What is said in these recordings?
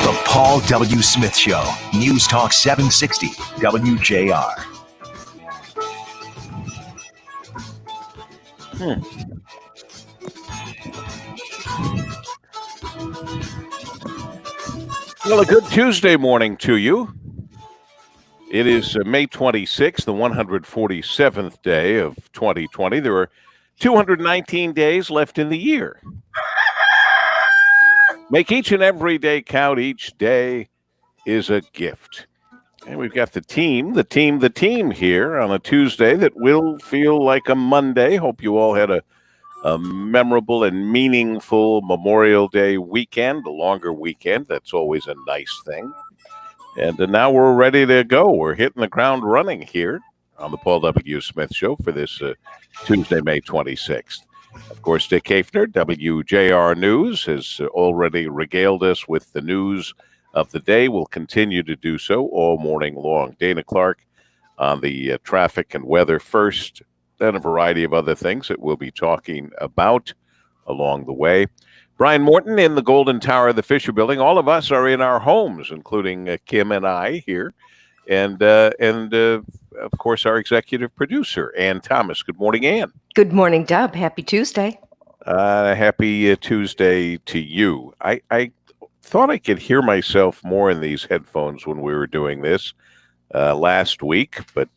The Paul W. Smith Show, News Talk 760, WJR. Well, a good Tuesday morning to you. It is May 26th, the 147th day of 2020. There are 219 days left in the year. Make each and every day count. Each day is a gift. And we've got the team here on a Tuesday that will feel like a Monday. Hope you all had a memorable and meaningful Memorial Day weekend, a longer weekend. That's always a nice thing. And now we're ready to go. We're hitting the ground running here on the Paul W. Smith Show for this Tuesday, May 26th. Of course, Dick Hafner, WJR News, has already regaled us with the news of the day. Will continue to do so all morning long. Dana Clark on the traffic and weather first, then a variety of other things that we'll be talking about along the way. Brian Morton in the Golden Tower of the Fisher Building. All of us are in our homes, including Kim and I here. And of course, our executive producer, Ann Thomas. Good morning, Ann. Good morning, Dub. Happy Tuesday. Happy Tuesday to you. I thought I could hear myself more in these headphones when we were doing this last week, but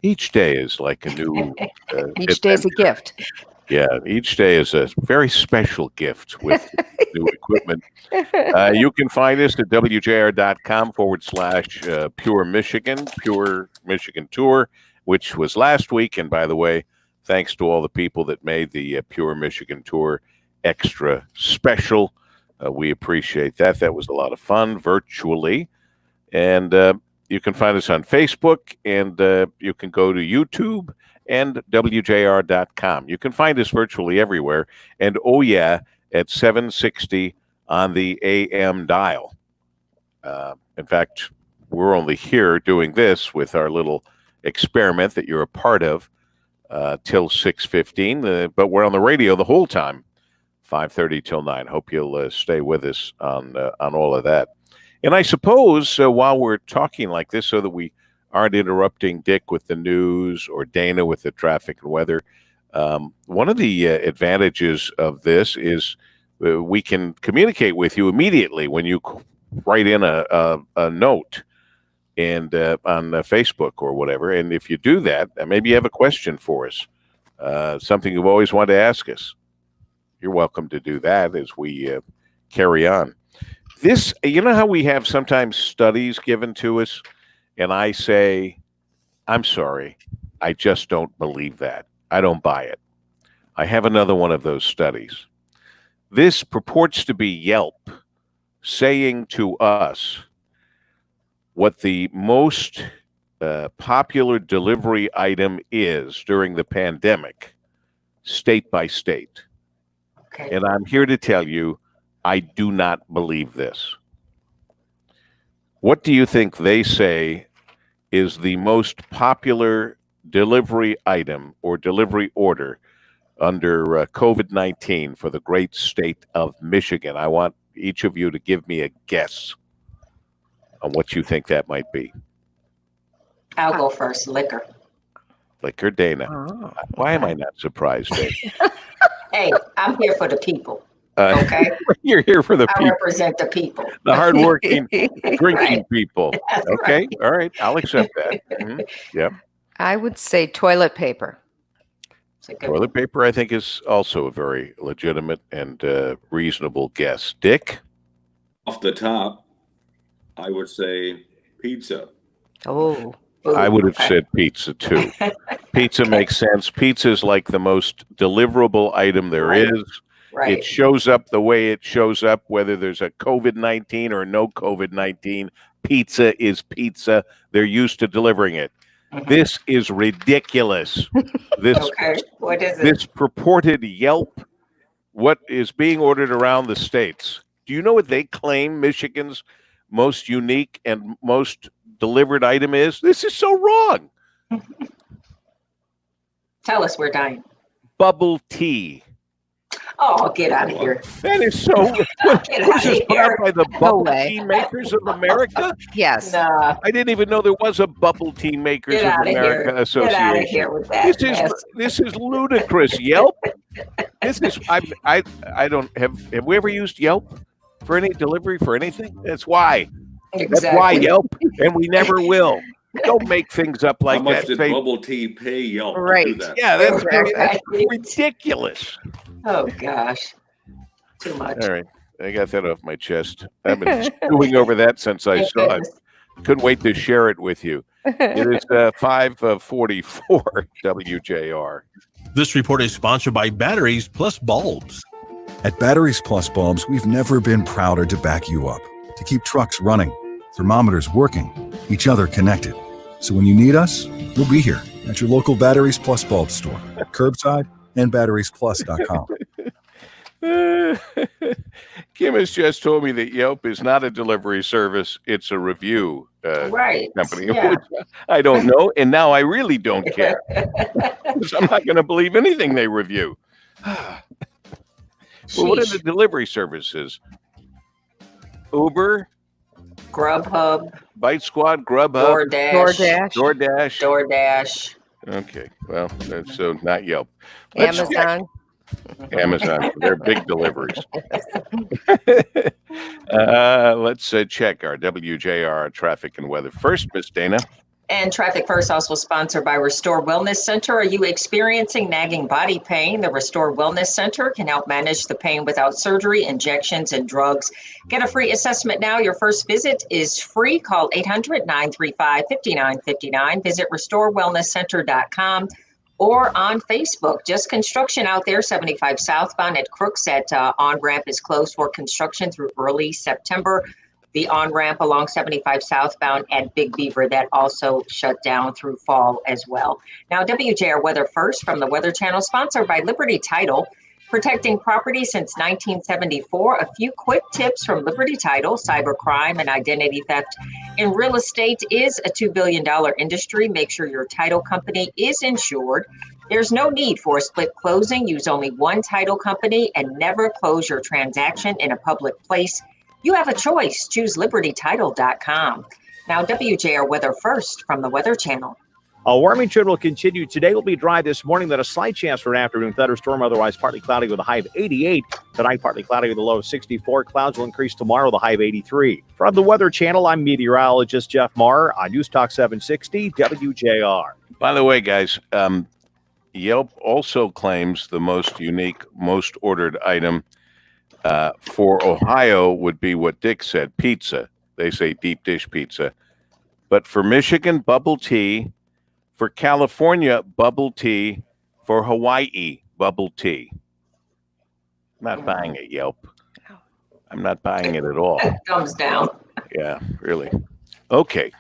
each day is like a new... Each day is a gift. Yeah, each day is a very special gift with new equipment. You can find us at wjr.com/Pure Michigan, Pure Michigan Tour, which was last week. And by the way, thanks to all the people that made the Pure Michigan Tour extra special. We appreciate that. That was a lot of fun virtually. And you can find us on Facebook, and you can go to YouTube and WJR.com. You can find us virtually everywhere. And oh yeah, at 760 on the AM dial. In fact, we're only here doing this with our little experiment that you're a part of till 6:15. But we're on the radio the whole time, 5:30 till 9. Hope you'll stay with us on all of that. And I suppose while we're talking like this, so that we aren't interrupting Dick with the news or Dana with the traffic and weather, one of the advantages of this is we can communicate with you immediately when you write in a note and on Facebook or whatever. And if you do that, maybe you have a question for us, something you've always wanted to ask us. You're welcome to do that as we carry on. This, you know how we have sometimes studies given to us, and I say, I'm sorry, I just don't believe that. I don't buy it. I have another one of those studies. This purports to be Yelp saying to us what the most popular delivery item is during the pandemic, state by state. Okay. And I'm here to tell you, I do not believe this. What do you think they say is the most popular delivery item or delivery order under COVID-19 for the great state of Michigan? I want each of you to give me a guess on what you think that might be. I'll go first. Liquor. Liquor, Dana. Oh, why am I not surprised, Dana? Hey, I'm here for the people. Okay. You're here for the people. I represent the people. The hardworking, drinking Right. people. That's Okay. right. All right. I'll accept that. Mm-hmm. Yep. I would say toilet paper. Toilet paper, I think, is also a very legitimate and reasonable guess. Dick? Off the top, I would say pizza. Oh. I would have said pizza, too. Pizza makes sense. Pizza is like the most deliverable item there is. Right. It shows up the way it shows up, whether there's a COVID-19 or no COVID-19. Pizza is pizza. They're used to delivering it. Mm-hmm. This is ridiculous. Okay. What is it? This purported Yelp, what is being ordered around the states. Do you know what they claim Michigan's most unique and most delivered item is? This is so wrong. Tell us, we're dying. Bubble tea. Oh, get out of here. That is so. Get Was out this of put out here. by the No bubble way. tea makers of America? Yes. Nah, I didn't even know there was a bubble tea makers get of out of America here. Get out of association. here with that mess. This is ludicrous. Yelp. This is I don't have we ever used Yelp for any delivery for anything? That's why. That's why Exactly. Yelp, and we never will. Don't make things up like How much that. did Say, Bubble Tea pay Yelp to do Right. that? yeah, that's Right. ridiculous. Oh gosh, too much. All right, I got that off my chest. I've been stewing over that since I Thank saw it. goodness. Couldn't wait to share it with you. It is 5:44 WJR. This report is sponsored by Batteries Plus Bulbs. At Batteries Plus Bulbs, we've never been prouder to back you up, to keep trucks running, thermometers working, each other connected. So when you need us, we'll be here at your local Batteries Plus Bulb store, curbside, and batteriesplus.com. Kim has just told me that Yelp is not a delivery service; it's a review Right. company. Yeah. Which I don't know, and now I really don't care. 'Cause I'm not going to believe anything they review. Well, what are the Sheesh. delivery services? Uber, Grubhub, Bite Squad, Grubhub, DoorDash, DoorDash, DoorDash. Okay, well, that's so not Yelp. Let's check Amazon. Amazon. They're big deliveries. Let's check our WJR traffic and weather first, Miss Dana. And Traffic First, also sponsored by Restore Wellness Center. Are you experiencing nagging body pain? The Restore Wellness Center can help manage the pain without surgery, injections, and drugs. Get a free assessment now. Your first visit is free. Call 800-935-5959. Visit restorewellnesscenter.com or on Facebook. Just construction out there, 75 southbound at Crooks. That on-ramp is closed for construction through early September. The on-ramp along 75 southbound at Big Beaver, that also shut down through fall as well. Now, WJR Weather First from the Weather Channel, sponsored by Liberty Title, protecting property since 1974. A few quick tips from Liberty Title. Cybercrime and identity theft in real estate is a $2 billion industry. Make sure your title company is insured. There's no need for a split closing. Use only one title company and never close your transaction in a public place. You have a choice. Choose libertytitle.com. Now, WJR Weather First from the Weather Channel. A warming trend will continue. Today will be dry this morning, then a slight chance for an afternoon thunderstorm, otherwise partly cloudy with a high of 88. Tonight, partly cloudy with a low of 64. Clouds will increase tomorrow with a high of 83. From the Weather Channel, I'm meteorologist Jeff Marr on News Talk 760 WJR. By the way, guys, Yelp also claims the most unique, most ordered item for Ohio would be what Dick said, pizza. They say deep dish pizza. But for Michigan, bubble tea. For California, bubble tea. For Hawaii, bubble tea. I'm not buying it, Yelp. I'm not buying it at all. Thumbs down. Yeah, really. Okay.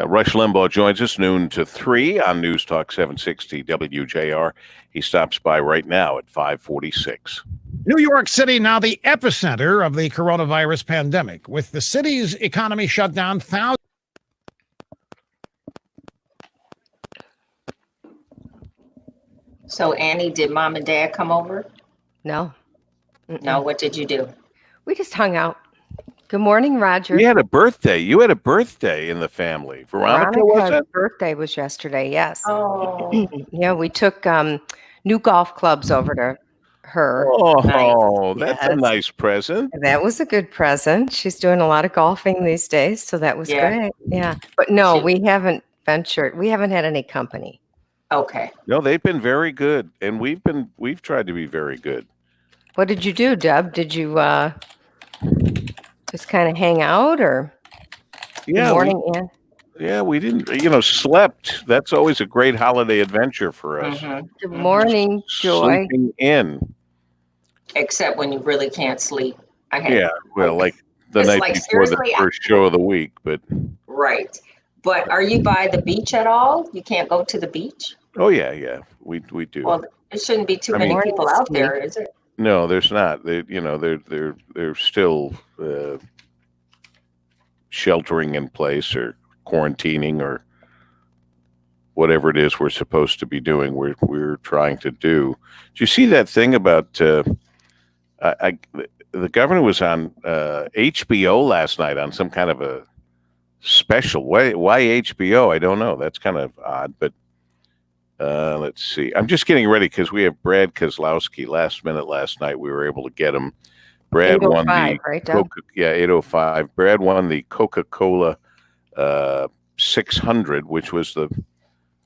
Rush Limbaugh joins us noon to 3 on News Talk 760 WJR. He stops by right now at 546. New York City now the epicenter of the coronavirus pandemic. With the city's economy shut down, thousands. So, Annie, did mom and dad come over? No. Mm-mm. No, what did you do? We just hung out. Good morning, Roger. You had a birthday. You had a birthday in the family. Veronica, was Veronica's it? birthday was yesterday, yes. Oh, Yeah, we took new golf clubs over to her. Oh, that's a Yes. nice present. That was a good present. She's doing a lot of golfing these days, so that was Yeah. great. Yeah. But no, She- we haven't ventured. We haven't had any company. okay. No, they've been very good, and we've tried to be very good. What did you do, Deb? Did you just kind of hang out or good Yeah, morning, Ann? we didn't, slept. That's always a great holiday adventure for us. Mhm. Good morning, Joy. Sleeping in. Except when you really can't sleep. I had Yeah, well, like the It's night like, before the seriously, first show of the week, but right. But are you by the beach at all? You can't go to the beach? oh yeah, we do. Well, there shouldn't be too I many mean- people out there, is it? No, there's not. They're still sheltering in place or quarantining or whatever it is we're supposed to be doing. We're trying to do. Did you see that thing about The governor was on HBO last night on some kind of a special. Why HBO? I don't know. That's kind of odd, but let's see. I'm just getting ready because we have Brad Kozlowski. Last minute last night, we were able to get him. Brad won the 805. Brad won the Coca-Cola 600, which was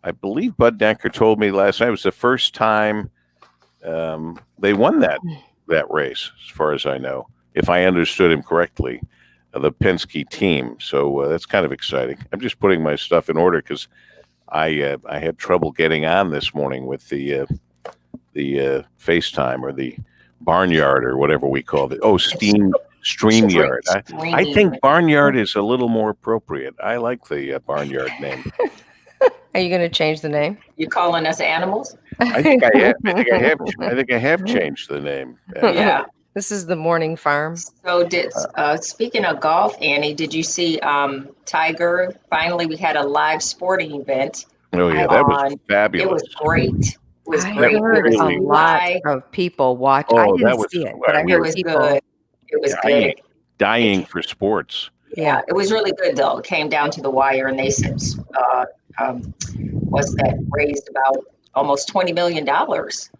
I believe Bud Denker told me last night, it was the first time they won that race, as far as I know, if I understood him correctly, the Penske team. So that's kind of exciting. I'm just putting my stuff in order because I had trouble getting on this morning with the FaceTime or the Barnyard or whatever we called it. Oh, StreamYard. I think Barnyard is a little more appropriate. I like the Barnyard name. Are you going to change the name? You calling us animals? I think I have changed the name. Yeah. This is the Morning Farm. So speaking of golf, Annie, did you see Tiger? Finally, we had a live sporting event. Oh yeah, that was fabulous. It was great. It was I great. heard a lot of people watch. I didn't see it, but I heard people. It was good. Dying for sports. Yeah, it was really good though. It came down to the wire, and they said, what's that? Raised about almost $20 million.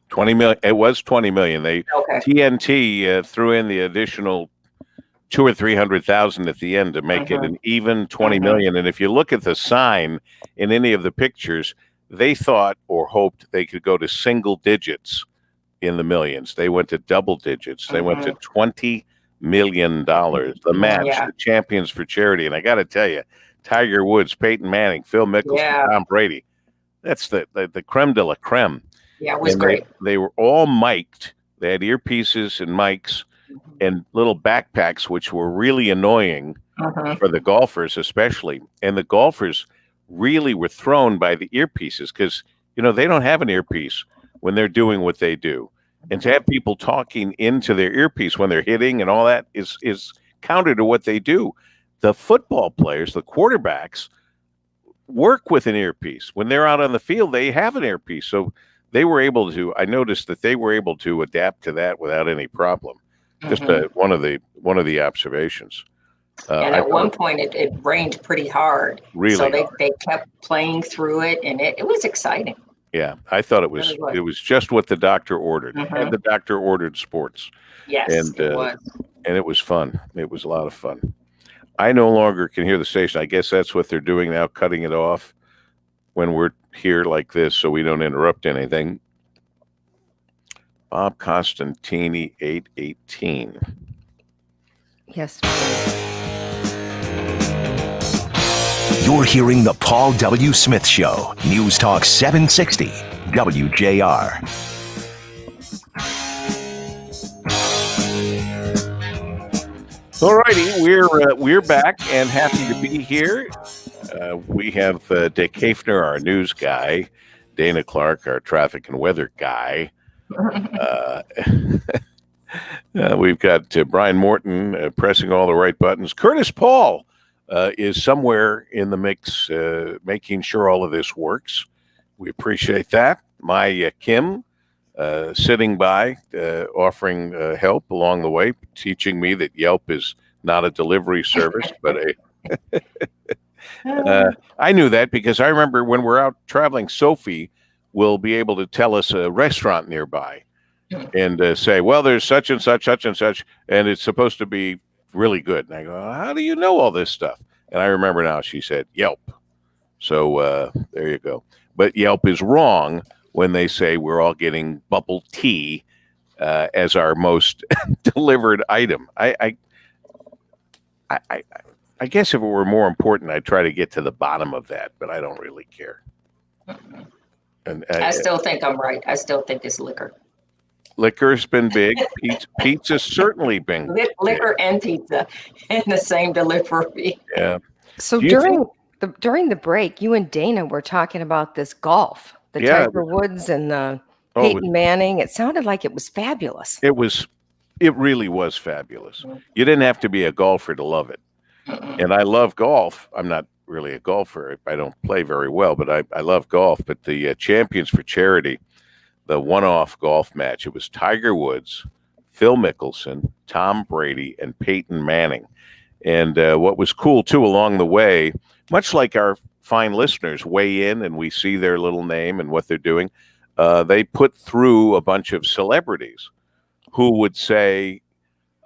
20 million. It was 20 million. TNT threw in the additional 200,000 or 300,000 at the end to make it an even 20 million. And if you look at the sign in any of the pictures, they thought or hoped they could go to single digits in the millions. They went to double digits. They went to $20 million. The match, the champions for charity. And I got to tell you, Tiger Woods, Peyton Manning, Phil Mickelson, Tom Brady. That's the creme de la creme. Yeah, it was great. They were all mic'd. They had earpieces and mics and little backpacks, which were really annoying for the golfers, especially. And the golfers really were thrown by the earpieces because, they don't have an earpiece when they're doing what they do. And to have people talking into their earpiece when they're hitting and all that is counter to what they do. The football players, the quarterbacks, work with an earpiece. When they're out on the field, they have an earpiece. So they were able to, I noticed that they were able to adapt to that without any problem. Just one of the observations. And at one point it rained pretty hard. Really? So they kept playing through it, and it was exciting. Yeah, I thought it was just what the doctor ordered. And the doctor ordered sports. Yes, it was. And it was fun. It was a lot of fun. I no longer can hear the station. I guess that's what they're doing now, cutting it off when we're here like this so we don't interrupt anything. Bob Costantini, 818. Yes. You're hearing the Paul W. Smith Show. News Talk 760 WJR. All righty, we're back and happy to be here. We have Dick Hafner, our news guy, Dana Clark, our traffic and weather guy. We've got Brian Morton pressing all the right buttons. Curtis Paul is somewhere in the mix, making sure all of this works. We appreciate that. My Kim sitting by, offering help along the way, teaching me that Yelp is not a delivery service, but I knew that because I remember when we're out traveling, Sophie will be able to tell us a restaurant nearby and say, well, there's such and such, and it's supposed to be really good. And I go, how do you know all this stuff? And I remember now she said Yelp. So there you go. But Yelp is wrong when they say we're all getting bubble tea as our most delivered item. I guess if it were more important, I'd try to get to the bottom of that, but I don't really care. And I still think I'm right. I still think it's liquor. Liquor's been big. Pizza's certainly been liquor and pizza in the same delivery. Yeah. So during the break, you and Dana were talking about this golf, the Tiger Woods and the Peyton Manning. It sounded like it was fabulous. It really was fabulous. You didn't have to be a golfer to love it. And I love golf. I'm not really a golfer. I don't play very well, but I love golf. But the Champions for Charity, the one-off golf match, it was Tiger Woods, Phil Mickelson, Tom Brady, and Peyton Manning. And what was cool, too, along the way, much like our fine listeners weigh in and we see their little name and what they're doing, they put through a bunch of celebrities who would say,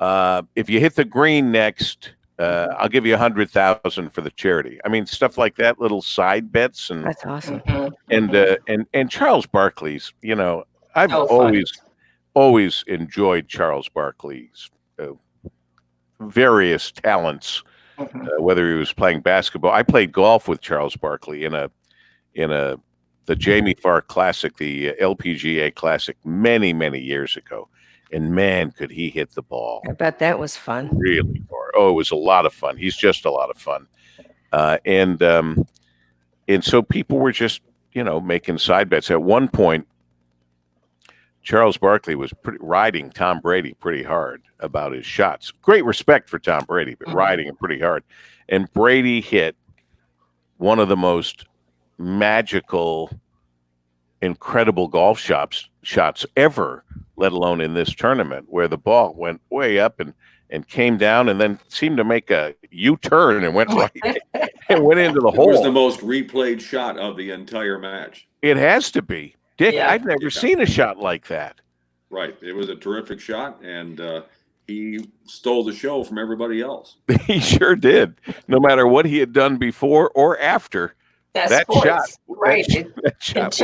if you hit the green next, I'll give you $100,000 for the charity. I mean, stuff like that, little side bets. And That's awesome. And Charles Barkley's, I've always enjoyed Charles Barkley's various talents, whether he was playing basketball. I played golf with Charles Barkley in the Jamie Farr Classic, the LPGA Classic, many, many years ago. And man, could he hit the ball. I bet that was fun. Really far. Oh, it was a lot of fun. He's just a lot of fun. And so people were just, making side bets. At one point, Charles Barkley was riding Tom Brady pretty hard about his shots. Great respect for Tom Brady, but riding him pretty hard. And Brady hit one of the most magical, incredible golf shots ever, let alone in this tournament, where the ball went way up and came down and then seemed to make a U-turn and went right and went into the hole. It was the most replayed shot of the entire match. It has to be. Dick, I've never seen a shot like that. Right. It was a terrific shot, and he stole the show from everybody else. He sure did. No matter what he had done before or after, that shot. Right. That shot.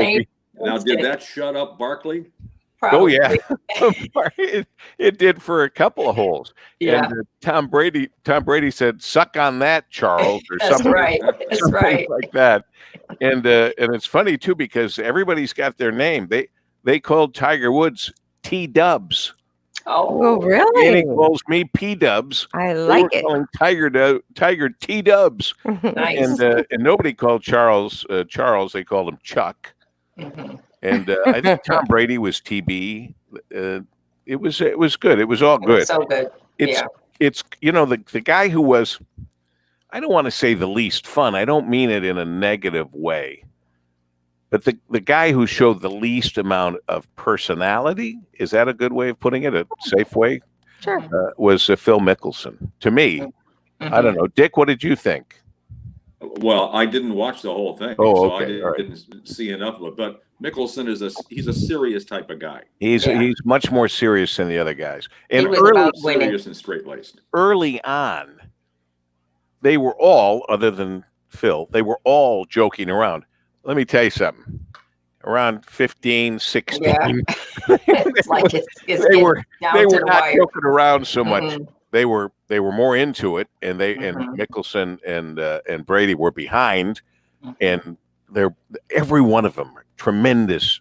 Now, did that shut up Barkley? Probably. Oh, yeah. It did for a couple of holes. Yeah. And Tom Brady said, "Suck on that, Charles," or That's something. right. That's something right. like that. And it's funny, too, because everybody's got their name. They called Tiger Woods T-Dubs. Oh, really? And he calls me P-Dubs. I like it. Calling Tiger T-Dubs. Nice. And nobody called Charles. They called him Chuck. And I think Tom Brady was TB. It was good. It was all good. It was so good. It's the guy who was, I don't want to say the least fun. I don't mean it in a negative way. But the guy who showed the least amount of personality, is that a good way of putting it? A safe way? Sure. Was Phil Mickelson. To me, I don't know. Dick, what did you think? Well, I didn't watch the whole thing, so I didn't see enough of it. But Mickelson he's a serious type of guy. He's much more serious than the other guys. And he was about winning. Serious and straight-laced. Early on, they were all, other than Phil, they were all joking around. Let me tell you something. Around 15, 16, It's like they were not joking around so much. Mhm. They were more into it, and Mickelson and Brady were behind, and every one of them are tremendous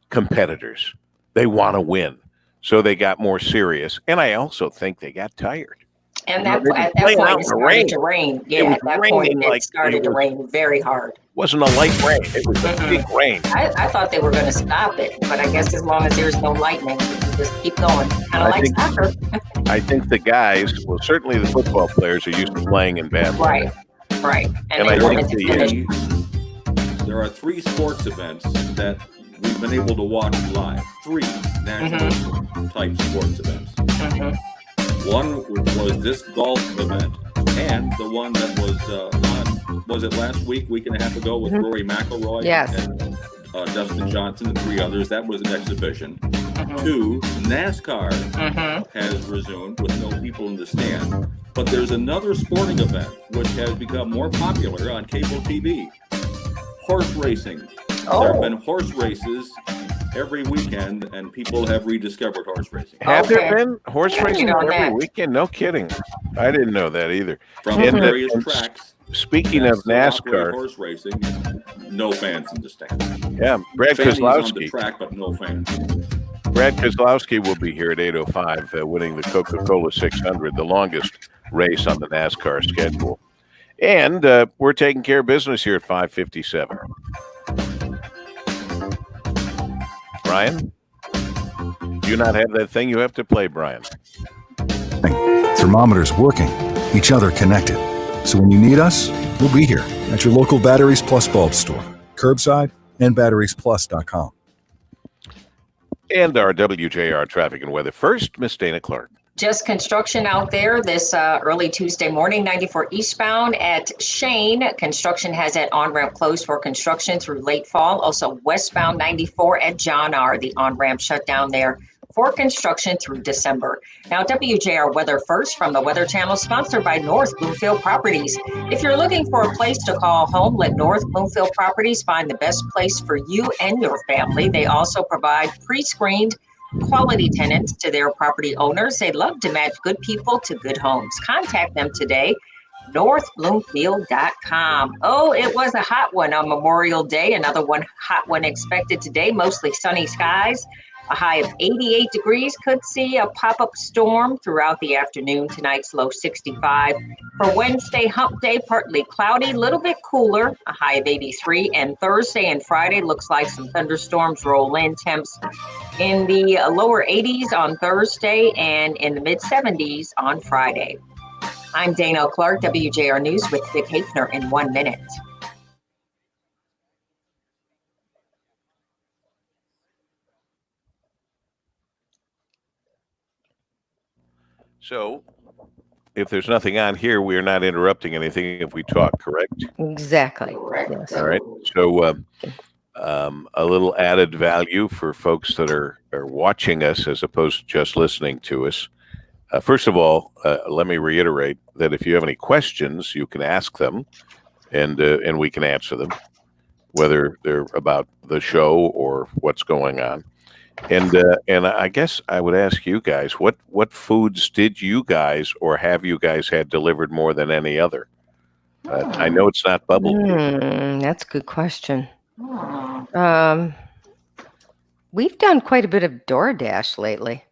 competitors. They want to win, so they got more serious, and I also think they got tired. And at that point, it started to rain. Yeah, at that point, it started to rain very hard. It wasn't a light rain. It was a big rain. I thought they were going to stop it, but I guess as long as there's no lightning, you just keep going. Kind of like soccer. I think the guys, well, certainly the football players are used to playing in bad weather. Right. And I they wanted think to finish. There are 3 sports events that we've been able to watch live. 3 national type sports events. One was this golf event, and the one that was it last week and a half ago with Rory McIlroy and Dustin Johnson and 3 others. That was an exhibition. 2, NASCAR has resumed with no people in the stand. But there's another sporting event which has become more popular on cable TV. Horse racing. There have been horse races every weekend, and people have rediscovered horse racing. Have there been horse racing every weekend? No kidding. I didn't know that either. From various tracks. Speaking of NASCAR, horse racing, no fans in the stands. Yeah, Brad Keselowski on the track, but no fans. Brad Keselowski will be here at 8:05, winning the Coca-Cola 600, the longest race on the NASCAR schedule. And we're taking care of business here at 5:57. Brian, do you not have that thing you have to play, Brian? Thermometers working, each other connected. So when you need us, we'll be here at your local Batteries Plus bulb store, curbside, and batteriesplus.com. And our WJR traffic and weather first, Miss Dana Clark. Just construction out there this early Tuesday morning, 94 eastbound at Shane. Construction has that on-ramp closed for construction through late fall. Also westbound 94 at John R. The on-ramp shut down there for construction through December. Now, WJR Weather First from the Weather Channel, sponsored by North Bloomfield Properties. If you're looking for a place to call home, let North Bloomfield Properties find the best place for you and your family. They also provide pre-screened quality tenants to their property owners. They love to match good people to good homes. Contact them today, northbloomfield.com. Oh, it was a hot one on Memorial Day. Another hot one expected today, mostly sunny skies. A high of 88 degrees. Could see a pop-up storm throughout the afternoon. Tonight's low 65. For Wednesday, hump day, partly cloudy, a little bit cooler, a high of 83. And Thursday and Friday looks like some thunderstorms roll in. Temps in the lower 80s on Thursday and in the mid 70s on Friday. I'm Dana Clark, WJR News with Vic Hafner in 1 minute. So, if there's nothing on here, we are not interrupting anything if we talk, correct? Exactly. Yes. All right. So, a little added value for folks that are watching us as opposed to just listening to us. First of all, let me reiterate that if you have any questions, you can ask them, and we can answer them, whether they're about the show or what's going on. And I guess I would ask you guys, what foods did you guys or have you guys had delivered more than any other? I know it's not bubble tea. That's a good question. We've done quite a bit of DoorDash lately.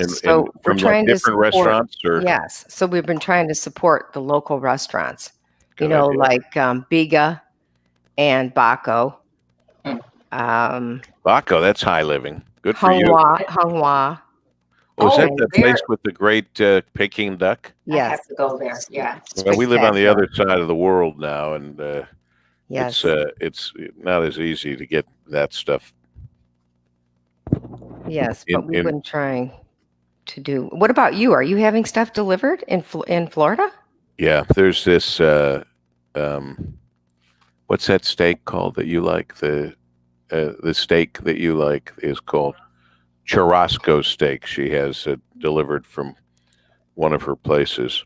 So we're trying to support restaurants, or yes. So we've been trying to support the local restaurants. Good idea. Like Biga and Baco. Baco, that's high living. Good for you. Hunghwa. Oh, is that the place with the great Peking duck? Yes. I have to go there. Yeah. Well, we live on the other side of the world now, and yes, it's not as easy to get that stuff. Yes, but we've been trying to do. What about you? Are you having stuff delivered in Florida? Yeah, there's this. What's that steak called that you like? The steak that you like is called Churrasco steak. She has it delivered from one of her places,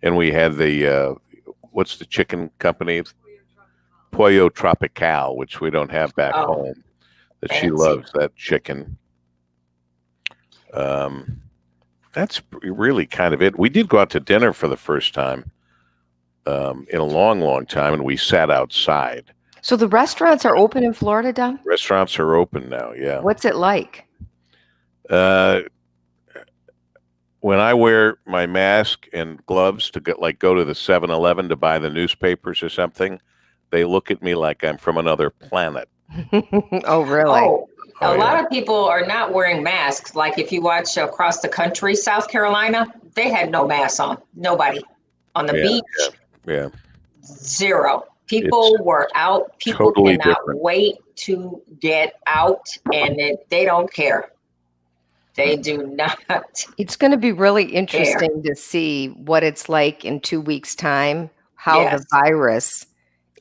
and we had the what's the chicken company? Pollo Tropical, which we don't have back home. That fancy. She loves that chicken. That's really kind of it. We did go out to dinner for the first time in a long, long time, and we sat outside. So the restaurants are open in Florida, Don? Restaurants are open now, yeah. What's it like? When I wear my mask and gloves to go to the 7-Eleven to buy the newspapers or something, they look at me like I'm from another planet. Oh, really? A lot of people are not wearing masks. Like if you watch across the country, South Carolina, they had no masks on. Nobody. On the beach, yeah. Zero. People were out. People totally cannot different. Wait to get out, and they don't care. They do not. It's going to be really interesting to see what it's like in 2 weeks' time, how the virus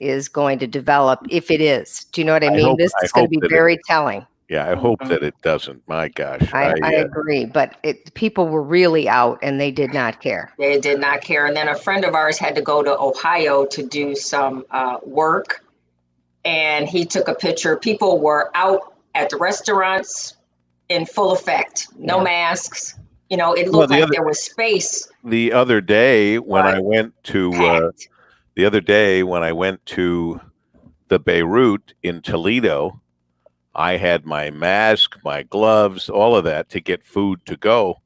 is going to develop, if it is. Do you know what I mean? This is going to be very telling. Yeah, I hope that it doesn't. My gosh. I agree. But people were really out, and they did not care. They did not care. And then a friend of ours had to go to Ohio to do some work, and he took a picture. People were out at the restaurants in full effect. No masks. It looked like there was space. The other day when I went to the Beirut in Toledo, I had my mask, my gloves, all of that to get food to go.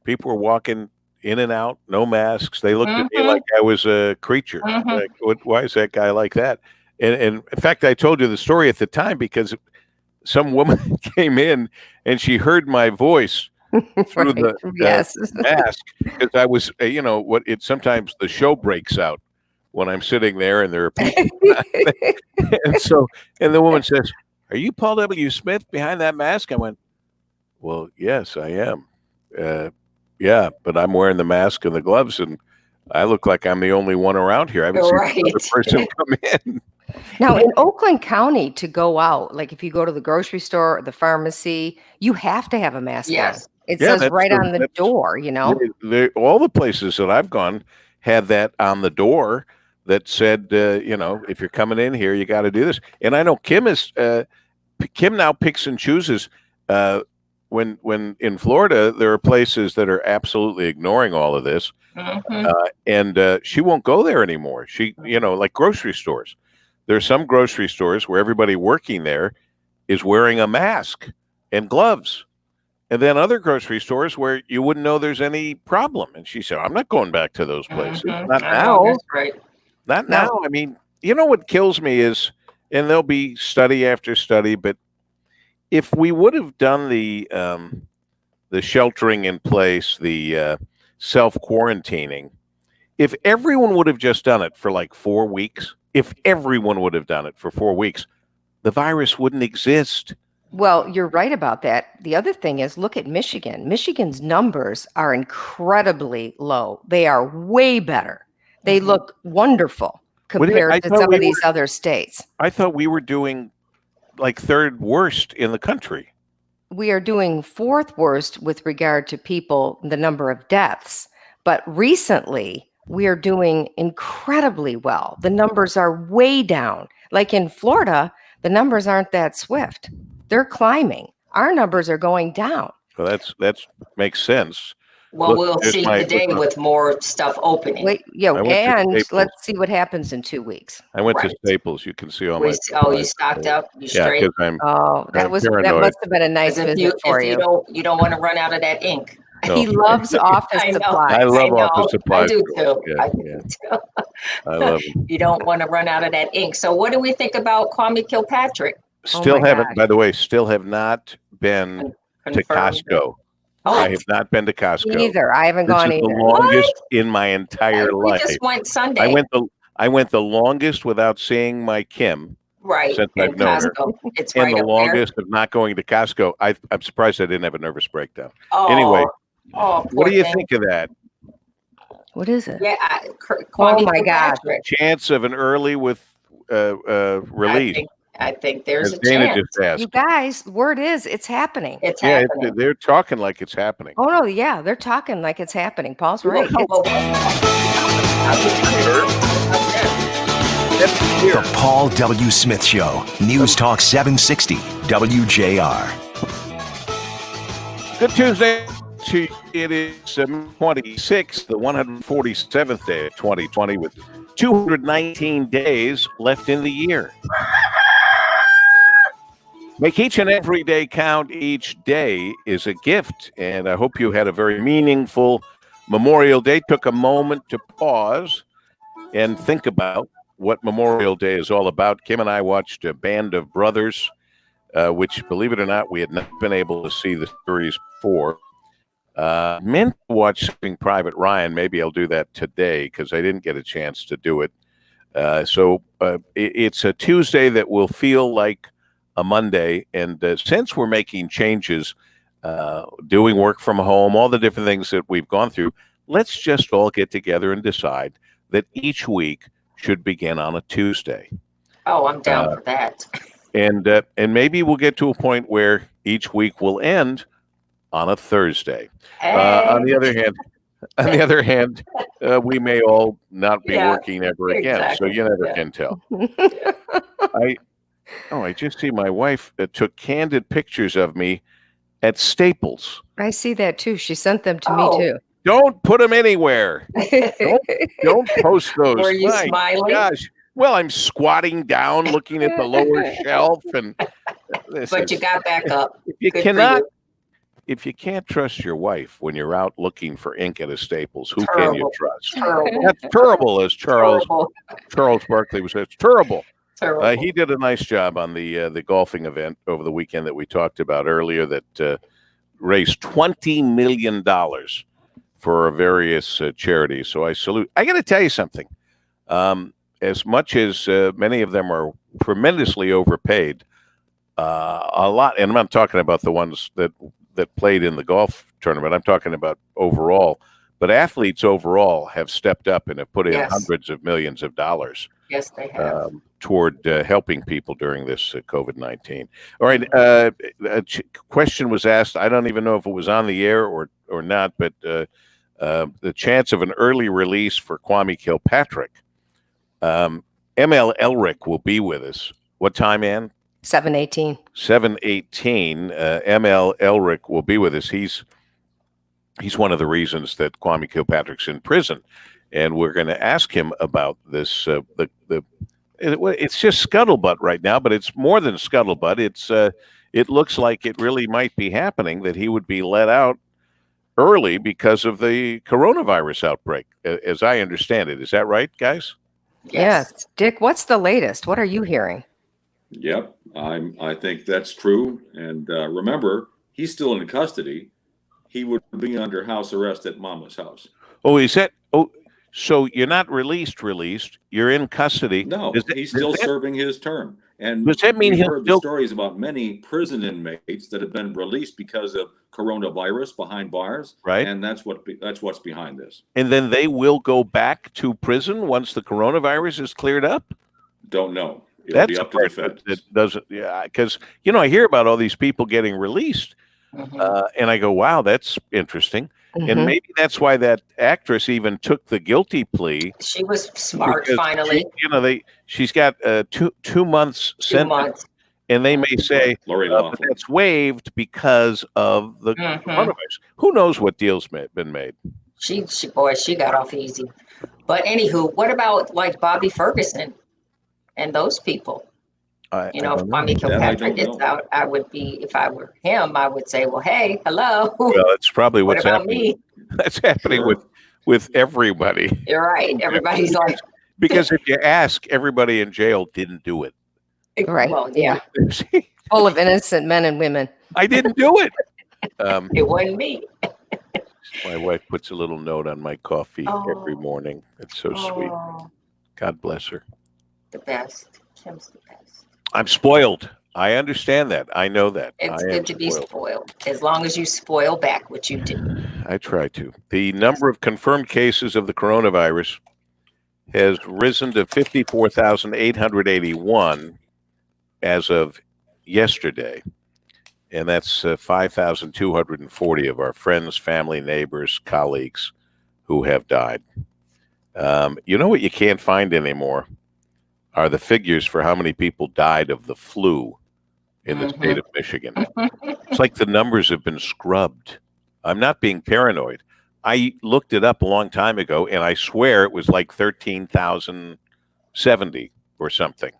People were walking in and out, no masks. They looked at me like I was a creature. Like, why is that guy like that? And in fact, I told you the story at the time because some woman came in and she heard my voice through the mask because I was, sometimes the show breaks out when I'm sitting there and there are people. And the woman says, "Are you Paul W. Smith behind that mask?" I went, "Well, yes, I am. Yeah, but I'm wearing the mask and the gloves, and I look like I'm the only one around here. I haven't seen another person come in." Now, in Oakland County, to go out, like if you go to the grocery store or the pharmacy, you have to have a mask on. It says right on the door, you know. All the places that I've gone had that on the door that said, you know, if you're coming in here, you got to do this. And I know Kim now picks and chooses. When in Florida, there are places that are absolutely ignoring all of this, and she won't go there anymore. She, you know, like grocery stores. There's some grocery stores where everybody working there is wearing a mask and gloves. And then other grocery stores where you wouldn't know there's any problem. And she said, I'm not going back to those places. Not now. That's right. Not now. I mean, you know what kills me is, and there'll be study after study, but if we would have done the sheltering in place, the self-quarantining, if everyone would have just done it for like 4 weeks, if everyone would have done it for 4 weeks, the virus wouldn't exist. Well, you're right about that. The other thing is, look at Michigan. Michigan's numbers are incredibly low. They are way better. They look wonderful compared to some of these other states. I thought we were doing like third worst in the country. We are doing fourth worst with regard to people, the number of deaths. But recently, we are doing incredibly well. The numbers are way down. Like in Florida, the numbers aren't that swift. They're climbing. Our numbers are going down. Well, that's makes sense. Well, we'll see today with more stuff opening. And let's see what happens in 2 weeks. I went to Staples. You can see all my. Oh, you stocked up. You straight. That must have been a nice visit for you. You don't want to run out of that ink. No. He loves office supplies. I love office supplies. I do too. Yeah, I love them. You don't want to run out of that ink. So, what do we think about Kwame Kilpatrick? Still have not been to Costco. I have not been to Costco. Me either. I haven't gone either. The longest in my entire life. We just went Sunday. I went the longest without seeing my Kim. Right. Since I've known her. It's and right the longest of not going to Costco. I'm surprised I didn't have a nervous breakdown. Anyway, what do you think of that? What is it? Yeah. Oh my God. Chance of an early with release. I think there's a Dana chance. Just asked. You guys, word is it's happening. It's happening. They're talking like it's happening. Oh no, yeah, they're talking like it's happening. Paul's right. The Paul W. Smith Show, News Talk 760, WJR. Good Tuesday. It is 26th, the 147th day of 2020, with 219 days left in the year. Make each and every day count. Each day is a gift, and I hope you had a very meaningful Memorial Day. Took a moment to pause and think about what Memorial Day is all about. Kim and I watched a Band of Brothers, which, believe it or not, we had not been able to see the series before. Meant to watch Saving Private Ryan. Maybe I'll do that today because I didn't get a chance to do it. So it's a Tuesday that will feel like a Monday. And since we're making changes, doing work from home, all the different things that we've gone through, let's just all get together and decide that each week should begin on a Tuesday. Oh, I'm down for that. And maybe we'll get to a point where each week will end on a Thursday. On the other hand, we may all not be working ever again. Exactly. So you never can tell. I just see my wife took candid pictures of me at Staples. I see that too. She sent them to me too. Don't put them anywhere. don't post those. Were you smiling? Gosh. Well, I'm squatting down, looking at the lower shelf, and you got back up. If you can't trust your wife when you're out looking for ink at a Staples, who terrible. Can you trust? Terrible. That's terrible, as Charles Barkley was saying. It's terrible. He did a nice job on the golfing event over the weekend that we talked about earlier that raised $20 million for various charities. So I salute. I got to tell you something. As much as many of them are tremendously overpaid, a lot, and I'm not talking about the ones that played in the golf tournament. I'm talking about overall. But athletes overall have stepped up and have put in hundreds of millions of dollars. Yes, they have. Toward helping people during this COVID-19. All right, a question was asked. I don't even know if it was on the air or not, but the chance of an early release for Kwame Kilpatrick. ML Elric will be with us. What time, Ann? 7:18. 7:18. ML Elric will be with us. He's one of the reasons that Kwame Kilpatrick's in prison, and we're going to ask him about this. It's just scuttlebutt right now, but it's more than scuttlebutt. It looks like it really might be happening that he would be let out early because of the coronavirus outbreak, as I understand it. Is that right, guys? Yes. Dick, what's the latest? What are you hearing? Yep, I think that's true. And remember, he's still in custody. He would be under house arrest at Mama's house. Oh, is that? Oh, so you're not released. You're in custody. No, he's still serving his term. And does that mean we've he'll heard the stories about many prison inmates that have been released because of coronavirus behind bars? Right. And that's what's behind this. And then they will go back to prison once the coronavirus is cleared up? Don't know. It'll be up to the feds. It doesn't. Yeah, because I hear about all these people getting released. And I go, wow, that's interesting. And maybe that's why that actress even took the guilty plea. She was smart, finally. She's got 2 months sentence, and they may say but that's waived because of the coronavirus. Who knows what deals been made? She got off easy. But anywho, what about like Bobby Ferguson and those people? If Kwame Kilpatrick gets out, I would be, if I were him, I would say, well, hey, hello. Well, that's probably what's happening. Me? That's happening with everybody. You're right. Everybody's like. Because if you ask, everybody in jail didn't do it. Right. Well, yeah. Full of innocent men and women. I didn't do it. It wasn't me. My wife puts a little note on my coffee every morning. It's so sweet. God bless her. The best. Kim's the best. I'm spoiled. I understand that. I know that. It's good to be spoiled. As long as you spoil back what you do. I try to. The number of confirmed cases of the coronavirus has risen to 54,881 as of yesterday. And that's 5,240 of our friends, family, neighbors, colleagues who have died. You know what you can't find anymore are the figures for how many people died of the flu in the state of Michigan. It's like the numbers have been scrubbed. I'm not being paranoid. I looked it up a long time ago, and I swear it was like 13,070 or something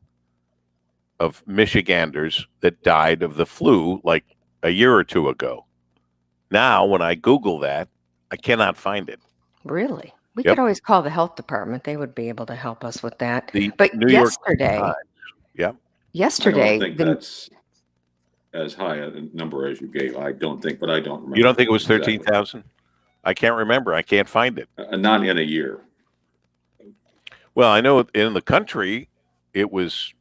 of Michiganders that died of the flu like a year or two ago. Now, when I Google that, I cannot find it. Really? We could always call the health department. They would be able to help us with that. But New yesterday, yesterday, I don't think that's as high a number as you gave. I don't think, but I don't remember. You don't think it was 13,000? I can't remember. I can't find it. Not in a year. Well, I know in the country, it was,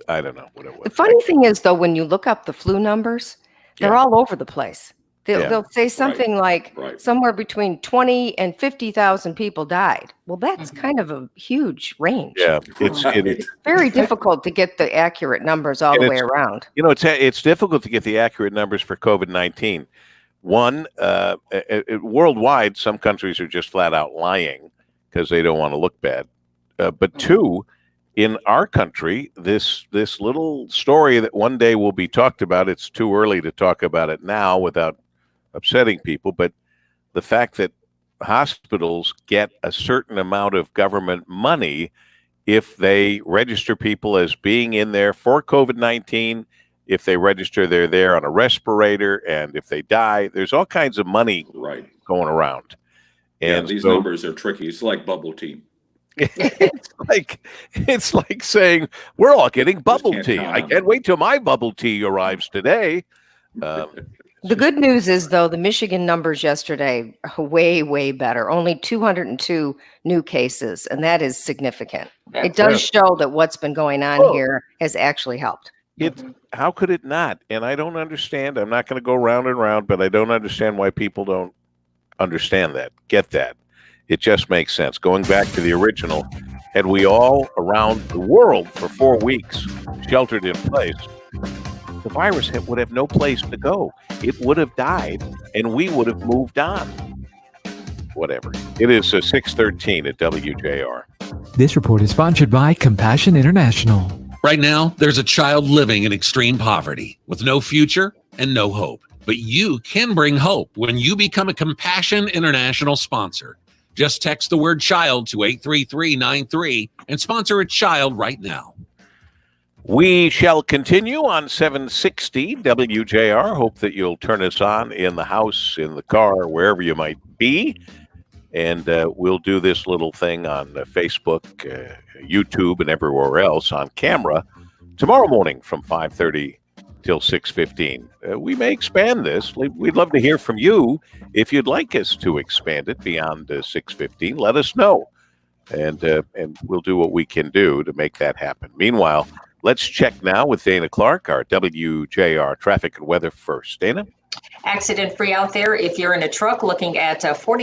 I don't know what it was. The funny thing is, though, when you look up the flu numbers, they're all over the place. They'll say something like somewhere between 20 and 50,000 people died. Well, that's kind of a huge range. Yeah, it's very difficult to get the accurate numbers all the way around. It's difficult to get the accurate numbers for COVID-19. One, worldwide, some countries are just flat out lying because they don't want to look bad. But two, in our country, this little story that one day will be talked about. It's too early to talk about it now without upsetting people, but the fact that hospitals get a certain amount of government money if they register people as being in there for COVID-19, if they register they're there on a respirator, and if they die, there's all kinds of money going around. And these numbers are tricky. It's like bubble tea. It's like saying we're all getting bubble tea. I can't wait till my bubble tea arrives today. The good news is, though, the Michigan numbers yesterday are way, way better. Only 202 new cases, and that is significant. It does show that what's been going on here has actually helped. How could it not? And I don't understand. I'm not going to go round and round, but I don't understand why people don't understand that, get that. It just makes sense. Going back to the original, had we all around the world for 4 weeks sheltered in place, the virus would have no place to go. It would have died, and we would have moved on. Whatever. It is 6:13 at WJR. This report is sponsored by Compassion International. Right now, there's a child living in extreme poverty with no future and no hope. But you can bring hope when you become a Compassion International sponsor. Just text the word child to 83393 and sponsor a child right now. We shall continue on 760 WJR. Hope that you'll turn us on in the house, in the car, wherever you might be. And we'll do this little thing on Facebook, YouTube, and everywhere else on camera tomorrow morning from 5:30 till 6:15. We may expand this. We'd love to hear from you. If you'd like us to expand it beyond 6:15, let us know. And we'll do what we can do to make that happen. Meanwhile, let's check now with Dana Clark, our WJR traffic and weather first. Dana? Accident free out there. If you're in a truck looking at 40